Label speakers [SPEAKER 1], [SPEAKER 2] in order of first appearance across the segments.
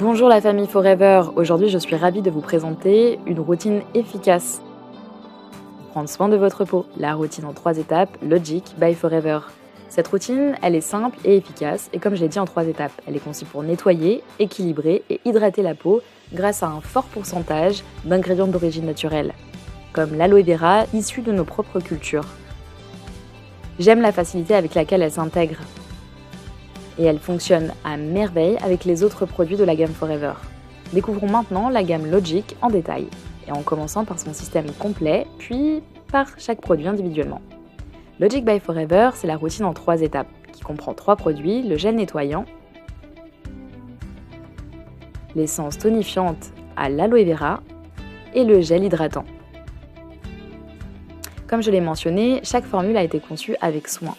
[SPEAKER 1] Bonjour la famille Forever, aujourd'hui je suis ravie de vous présenter une routine efficace. Prendre soin de votre peau, la routine en 3 étapes, Logic by Forever. Cette routine, elle est simple et efficace et comme je l'ai dit en 3 étapes, elle est conçue pour nettoyer, équilibrer et hydrater la peau grâce à un fort pourcentage d'ingrédients d'origine naturelle, comme l'aloe vera issu de nos propres cultures. J'aime la facilité avec laquelle elle s'intègre. Et elle fonctionne à merveille avec les autres produits de la gamme Forever. Découvrons maintenant la gamme Logic en détail, et en commençant par son système complet, puis par chaque produit individuellement. Logic by Forever, c'est la routine en 3 étapes, qui comprend 3 produits, le gel nettoyant, l'essence tonifiante à l'aloe vera et le gel hydratant. Comme je l'ai mentionné, chaque formule a été conçue avec soin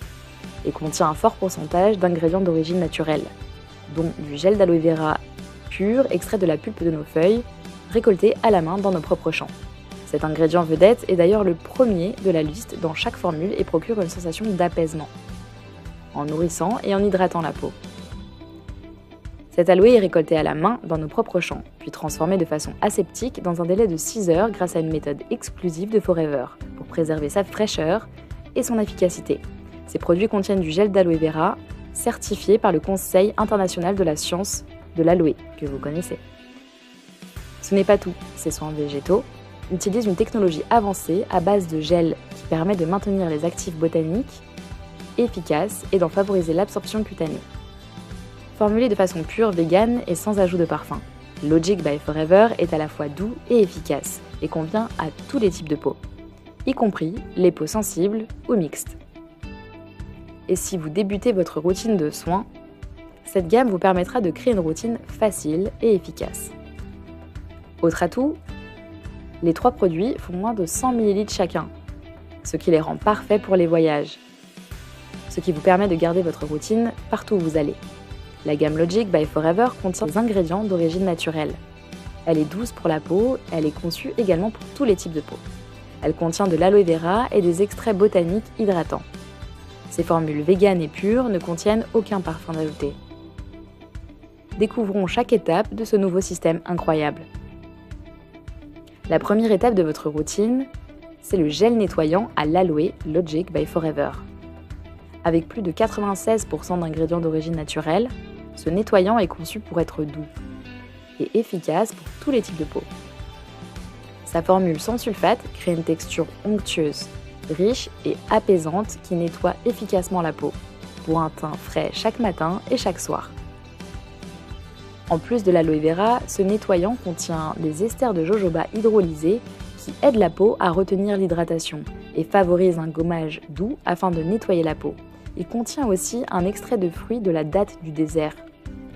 [SPEAKER 1] et contient un fort pourcentage d'ingrédients d'origine naturelle, dont du gel d'aloe vera pur extrait de la pulpe de nos feuilles, récolté à la main dans nos propres champs. Cet ingrédient vedette est d'ailleurs le premier de la liste dans chaque formule et procure une sensation d'apaisement, en nourrissant et en hydratant la peau. Cet aloe est récolté à la main dans nos propres champs, puis transformé de façon aseptique dans un délai de 6 heures grâce à une méthode exclusive de Forever, pour préserver sa fraîcheur et son efficacité. Ces produits contiennent du gel d'aloe vera, certifié par le Conseil international de la science de l'aloe, que vous connaissez. Ce n'est pas tout, ces soins végétaux utilisent une technologie avancée à base de gel qui permet de maintenir les actifs botaniques efficaces et d'en favoriser l'absorption cutanée. Formulé de façon pure, végane et sans ajout de parfum, Logic by Forever est à la fois doux et efficace et convient à tous les types de peau, y compris les peaux sensibles ou mixtes. Et si vous débutez votre routine de soins, cette gamme vous permettra de créer une routine facile et efficace. Autre atout, les 3 produits font moins de 100 ml chacun, ce qui les rend parfaits pour les voyages, ce qui vous permet de garder votre routine partout où vous allez. La gamme Logic by Forever contient des ingrédients d'origine naturelle. Elle est douce pour la peau, elle est conçue également pour tous les types de peau. Elle contient de l'aloe vera et des extraits botaniques hydratants. Ces formules véganes et pures ne contiennent aucun parfum ajouté. Découvrons chaque étape de ce nouveau système incroyable. La première étape de votre routine, c'est le gel nettoyant à l'aloe Logic by Forever. Avec plus de 96% d'ingrédients d'origine naturelle, ce nettoyant est conçu pour être doux et efficace pour tous les types de peau. Sa formule sans sulfate crée une texture onctueuse, riche et apaisante qui nettoie efficacement la peau, pour un teint frais chaque matin et chaque soir. En plus de l'aloe vera, ce nettoyant contient des esters de jojoba hydrolysés qui aident la peau à retenir l'hydratation et favorisent un gommage doux afin de nettoyer la peau. Il contient aussi un extrait de fruits de la date du désert,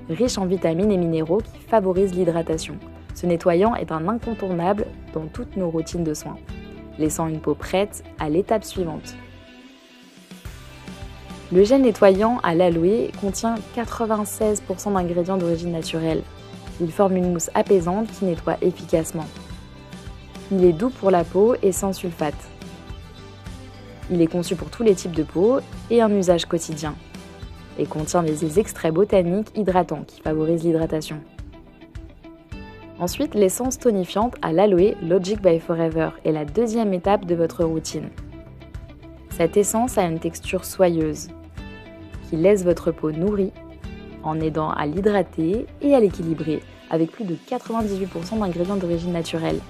[SPEAKER 1] riche en vitamines et minéraux qui favorisent l'hydratation. Ce nettoyant est un incontournable dans toutes nos routines de soins, laissant une peau prête à l'étape suivante. Le gel nettoyant à l'aloe contient 96% d'ingrédients d'origine naturelle. Il forme une mousse apaisante qui nettoie efficacement. Il est doux pour la peau et sans sulfate. Il est conçu pour tous les types de peau et un usage quotidien. Et contient des extraits botaniques hydratants qui favorisent l'hydratation. Ensuite, l'essence tonifiante à l'aloe Logic by Forever est la deuxième étape de votre routine. Cette essence a une texture soyeuse qui laisse votre peau nourrie en aidant à l'hydrater et à l'équilibrer avec plus de 98% d'ingrédients d'origine naturelle.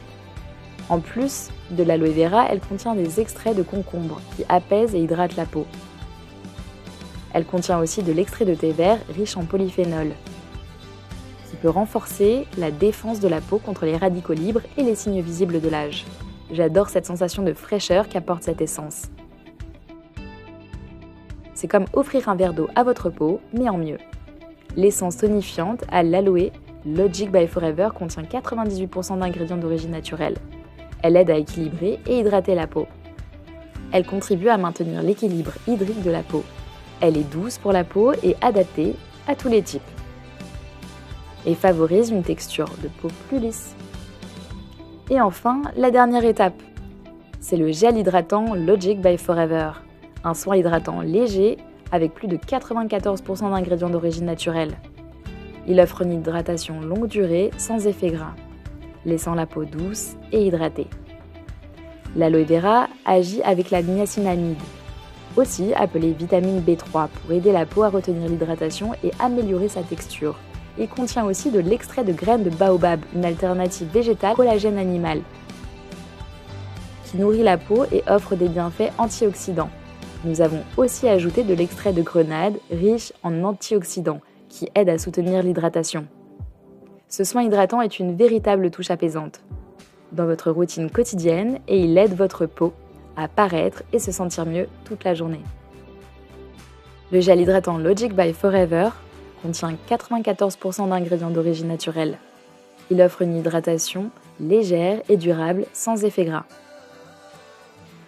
[SPEAKER 1] En plus de l'aloe vera, elle contient des extraits de concombre qui apaisent et hydratent la peau. Elle contient aussi de l'extrait de thé vert riche en polyphénol, qui peut renforcer la défense de la peau contre les radicaux libres et les signes visibles de l'âge. J'adore cette sensation de fraîcheur qu'apporte cette essence. C'est comme offrir un verre d'eau à votre peau, mais en mieux. L'essence tonifiante à l'aloe Logic by Forever contient 98% d'ingrédients d'origine naturelle. Elle aide à équilibrer et hydrater la peau. Elle contribue à maintenir l'équilibre hydrique de la peau. Elle est douce pour la peau et adaptée à tous les types. Et favorise une texture de peau plus lisse. Et enfin, la dernière étape, c'est le gel hydratant Logic by Forever. Un soin hydratant léger avec plus de 94% d'ingrédients d'origine naturelle. Il offre une hydratation longue durée sans effet gras, laissant la peau douce et hydratée. L'aloe vera agit avec la niacinamide, aussi appelée vitamine B3, pour aider la peau à retenir l'hydratation et améliorer sa texture. Il contient aussi de l'extrait de graines de baobab, une alternative végétale au collagène animal, qui nourrit la peau et offre des bienfaits antioxydants. Nous avons aussi ajouté de l'extrait de grenade, riche en antioxydants, qui aide à soutenir l'hydratation. Ce soin hydratant est une véritable touche apaisante dans votre routine quotidienne et il aide votre peau à paraître et se sentir mieux toute la journée. Le gel hydratant Logic by Forever contient 94% d'ingrédients d'origine naturelle. Il offre une hydratation légère et durable sans effet gras.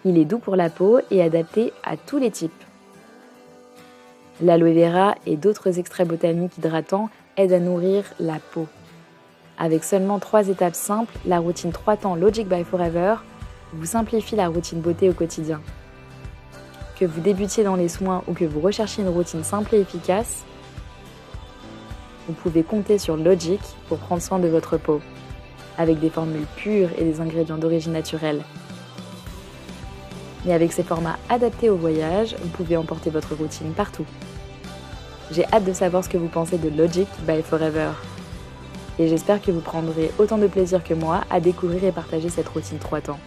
[SPEAKER 1] Il est doux pour la peau et adapté à tous les types. L'aloe vera et d'autres extraits botaniques hydratants aident à nourrir la peau. Avec seulement 3 étapes simples, la routine 3 temps Logic by Forever vous simplifie la routine beauté au quotidien. Que vous débutiez dans les soins ou que vous recherchiez une routine simple et efficace, vous pouvez compter sur Logic pour prendre soin de votre peau, avec des formules pures et des ingrédients d'origine naturelle. Mais avec ces formats adaptés au voyage, vous pouvez emporter votre routine partout. J'ai hâte de savoir ce que vous pensez de Logic by Forever. Et j'espère que vous prendrez autant de plaisir que moi à découvrir et partager cette routine 3 temps.